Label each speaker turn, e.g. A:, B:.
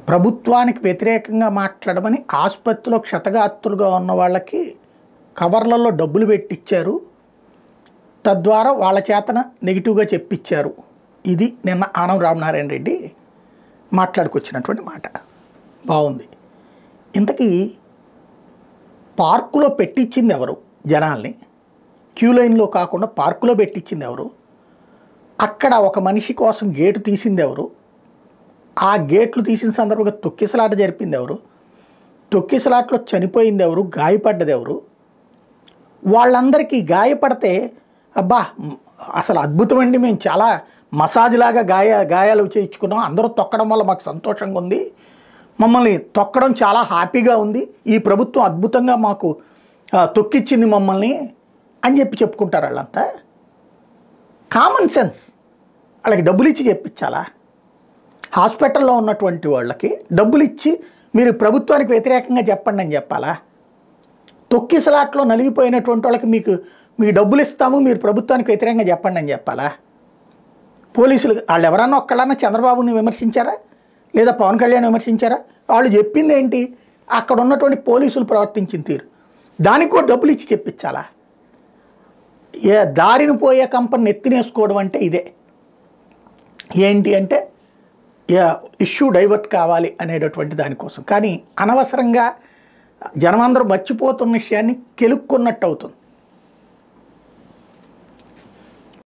A: ప్రభుత్వానికి వ్యతిరేకంగా మాట్లాడమని ఆసుపత్రిలో క్షతగాత్రులుగా ఉన్న వాళ్ళకి కవర్లలో డబ్బులు పెట్టిచ్చారు. తద్వారా వాళ్ళ చేతన నెగిటివ్గా చెప్పించారు. ఇది నిన్న ఆనం రామనారాయణ రెడ్డి మాట్లాడుకొచ్చినటువంటి మాట. బాగుంది. ఇంతకీ పార్కులో పెట్టించింది ఎవరు? జనాల్ని క్యూ లైన్లో కాకుండా పార్కులో పెట్టించింది ఎవరు? అక్కడ ఒక మనిషి కోసం గేటు తీసింది ఎవరు? ఆ గేట్లు తీసిన సందర్భంగా తొక్కిసలాట జరిపింది ఎవరు? తొక్కిసలాటలో చనిపోయింది ఎవరు? గాయపడ్డది ఎవరు? వాళ్ళందరికీ గాయపడితే అబ్బా అసలు అద్భుతం అండి, మేము చాలా మసాజ్ లాగా గాయాలు చేయించుకున్నాం, అందరూ తొక్కడం వల్ల మాకు సంతోషంగా ఉంది, మమ్మల్ని తొక్కడం చాలా హ్యాపీగా ఉంది, ఈ ప్రభుత్వం అద్భుతంగా మాకు తొక్కిచ్చింది మమ్మల్ని అని చెప్పుకుంటారు. వాళ్ళంతా కామన్ సెన్స్. వాళ్ళకి డబ్బులు ఇచ్చి చెప్పించాలా? హాస్పిటల్లో ఉన్నటువంటి వాళ్ళకి డబ్బులు ఇచ్చి మీరు ప్రభుత్వానికి వ్యతిరేకంగా చెప్పండి అని చెప్పాలా? తొక్కిసలాట్లో నలిగిపోయినటువంటి వాళ్ళకి మీకు డబ్బులు ఇస్తాము, మీరు ప్రభుత్వానికి వ్యతిరేకంగా చెప్పండి అని చెప్పాలా? పోలీసులు వాళ్ళు ఎవరన్నా ఒక్కళ్ళన్నా చంద్రబాబుని విమర్శించారా లేదా పవన్ కళ్యాణ్ విమర్శించారా? వాళ్ళు చెప్పింది ఏంటి? అక్కడ ఉన్నటువంటి పోలీసులు ప్రవర్తించిన తీరు. దానికి కూడా డబ్బులు ఇచ్చి చెప్పించాలా? దారిని పోయే కంపెనీని ఎత్తినేసుకోవడం అంటే ఇదే. ఏంటి అంటే ఇష్యూ డైవర్ట్ కావాలి అనేటటువంటి దానికోసం. కానీ అనవసరంగా జనమందరూ మర్చిపోతున్న విషయాన్ని కెలుక్కున్నట్టు అవుతుంది.